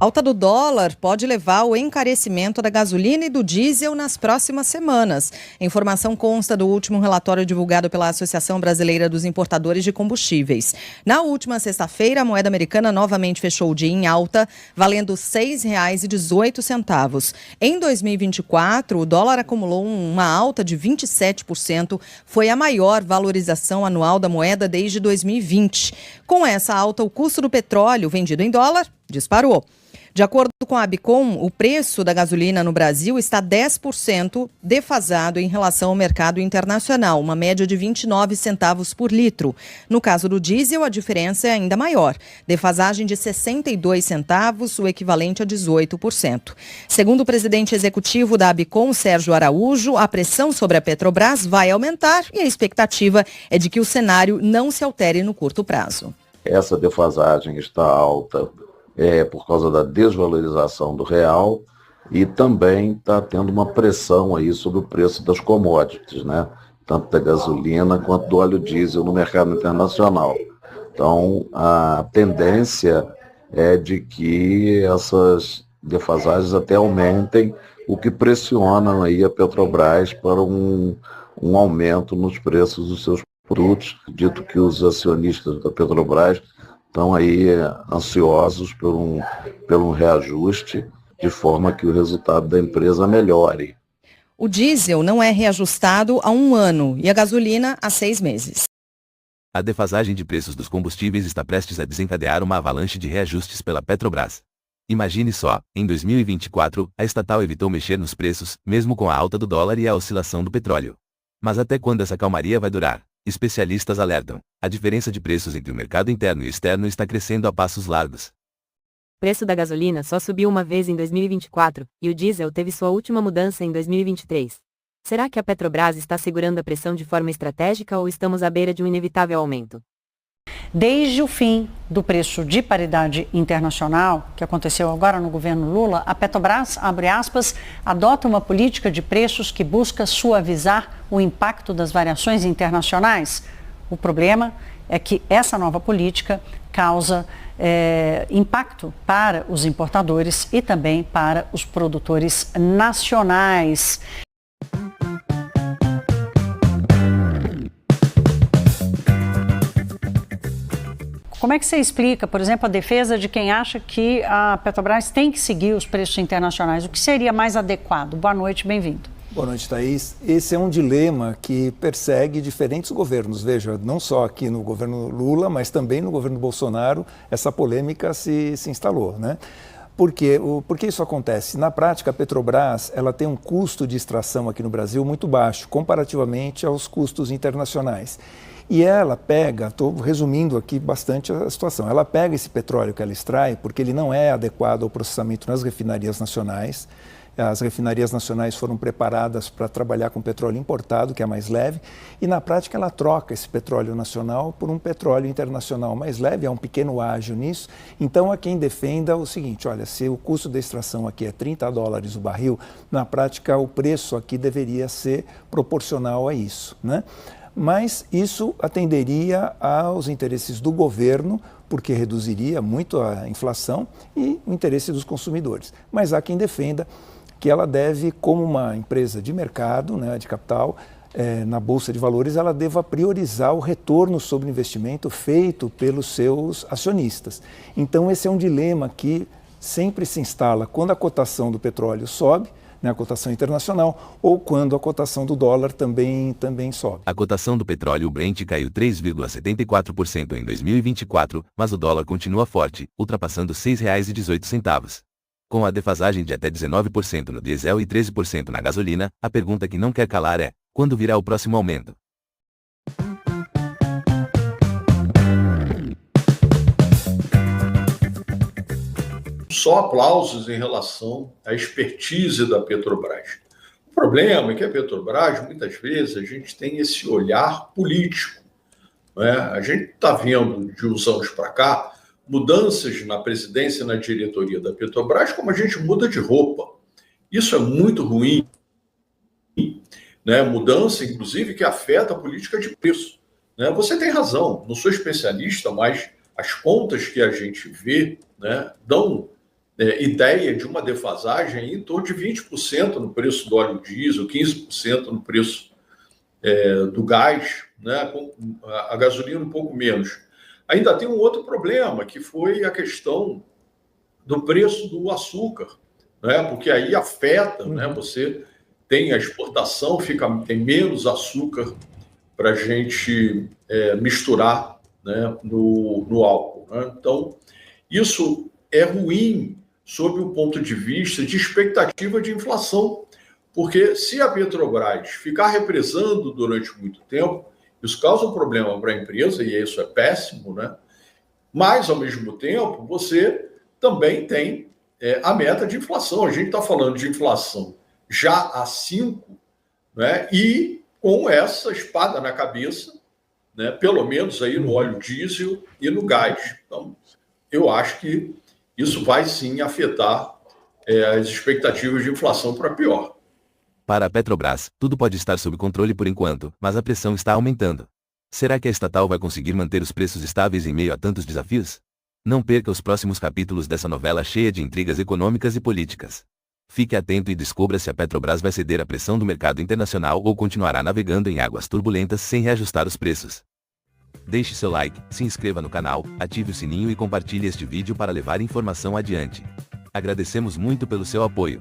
A alta do dólar pode levar ao encarecimento da gasolina e do diesel nas próximas semanas. A informação consta do último relatório divulgado pela Associação Brasileira dos Importadores de Combustíveis. Na última sexta-feira, a moeda americana novamente fechou o dia em alta, valendo R$ 6,18. Em 2024, o dólar acumulou uma alta de 27%, foi a maior valorização anual da moeda desde 2020. Com essa alta, o custo do petróleo vendido em dólar disparou. De acordo com a Abicom, o preço da gasolina no Brasil está 10% defasado em relação ao mercado internacional, uma média de 29 centavos por litro. No caso do diesel, a diferença é ainda maior, defasagem de 62 centavos, o equivalente a 18%. Segundo o presidente executivo da Abicom, Sérgio Araújo, a pressão sobre a Petrobras vai aumentar e a expectativa é de que o cenário não se altere no curto prazo. Essa defasagem está alta por causa da desvalorização do real e também está tendo uma pressão aí sobre o preço das commodities, né? Tanto da gasolina quanto do óleo diesel no mercado internacional. Então, a tendência é de que essas defasagens até aumentem, o que pressiona aí a Petrobras para um aumento nos preços dos seus produtos. Dito que os acionistas da Petrobras estão aí ansiosos por um reajuste, de forma que o resultado da empresa melhore. O diesel não é reajustado há 1 ano e a gasolina há 6 meses. A defasagem de preços dos combustíveis está prestes a desencadear uma avalanche de reajustes pela Petrobras. Imagine só, em 2024, a estatal evitou mexer nos preços, mesmo com a alta do dólar e a oscilação do petróleo. Mas até quando essa calmaria vai durar? Especialistas alertam. A diferença de preços entre o mercado interno e externo está crescendo a passos largos. O preço da gasolina só subiu uma vez em 2024, e o diesel teve sua última mudança em 2023. Será que a Petrobras está segurando a pressão de forma estratégica ou estamos à beira de um inevitável aumento? Desde o fim do preço de paridade internacional, que aconteceu agora no governo Lula, a Petrobras, abre aspas, adota uma política de preços que busca suavizar o impacto das variações internacionais. O problema é que essa nova política causa impacto para os importadores e também para os produtores nacionais. Como é que você explica, por exemplo, a defesa de quem acha que a Petrobras tem que seguir os preços internacionais? O que seria mais adequado? Boa noite, bem-vindo. Boa noite, Thaís. Esse é um dilema que persegue diferentes governos. Veja, não só aqui no governo Lula, mas também no governo Bolsonaro, essa polêmica se instalou, né? Por que isso acontece? Na prática, a Petrobras ela tem um custo de extração aqui no Brasil muito baixo, comparativamente aos custos internacionais. E ela pega, estou resumindo aqui bastante a situação, ela pega esse petróleo que ela extrai, porque ele não é adequado ao processamento nas refinarias nacionais. As refinarias nacionais foram preparadas para trabalhar com petróleo importado, que é mais leve, e na prática ela troca esse petróleo nacional por um petróleo internacional mais leve, há um pequeno ágio nisso. Então há quem defenda o seguinte, olha, se o custo da extração aqui é $30 o barril, na prática o preço aqui deveria ser proporcional a isso, né? Mas isso atenderia aos interesses do governo, porque reduziria muito a inflação e o interesse dos consumidores. Mas há quem defenda que ela deve, como uma empresa de mercado, né, de capital, na Bolsa de Valores, ela deva priorizar o retorno sobre o investimento feito pelos seus acionistas. Então esse é um dilema que sempre se instala quando a cotação do petróleo sobe, né, a cotação internacional, ou quando a cotação do dólar também sobe. A cotação do petróleo Brent caiu 3,74% em 2024, mas o dólar continua forte, ultrapassando R$ 6,18. Com a defasagem de até 19% no diesel e 13% na gasolina, a pergunta que não quer calar é: quando virá o próximo aumento? Só aplausos em relação à expertise da Petrobras. O problema é que a Petrobras, muitas vezes, a gente tem esse olhar político, né? A gente está vendo, de uns anos para cá, mudanças na presidência e na diretoria da Petrobras, como a gente muda de roupa. Isso é muito ruim, né? Mudança, inclusive, que afeta a política de preço, né? Você tem razão, não sou especialista, mas as contas que a gente vê, né, dão ideia de uma defasagem em torno de 20% no preço do óleo diesel, 15% no preço do gás, né? A gasolina um pouco menos. Ainda tem um outro problema, que foi a questão do preço do açúcar, né? Porque aí afeta, né? Você tem a exportação, tem menos açúcar para a gente misturar, né? no álcool, né? Então, isso é ruim sob o ponto de vista de expectativa de inflação, porque se a Petrobras ficar represando durante muito tempo, isso causa um problema para a empresa, e isso é péssimo, né? Mas, ao mesmo tempo, você também tem a meta de inflação. A gente está falando de inflação já a 5, né? E com essa espada na cabeça, né? Pelo menos aí no óleo diesel e no gás. Então, eu acho que isso vai sim afetar as expectativas de inflação para pior. Para a Petrobras, tudo pode estar sob controle por enquanto, mas a pressão está aumentando. Será que a estatal vai conseguir manter os preços estáveis em meio a tantos desafios? Não perca os próximos capítulos dessa novela cheia de intrigas econômicas e políticas. Fique atento e descubra se a Petrobras vai ceder à pressão do mercado internacional ou continuará navegando em águas turbulentas sem reajustar os preços. Deixe seu like, se inscreva no canal, ative o sininho e compartilhe este vídeo para levar informação adiante. Agradecemos muito pelo seu apoio.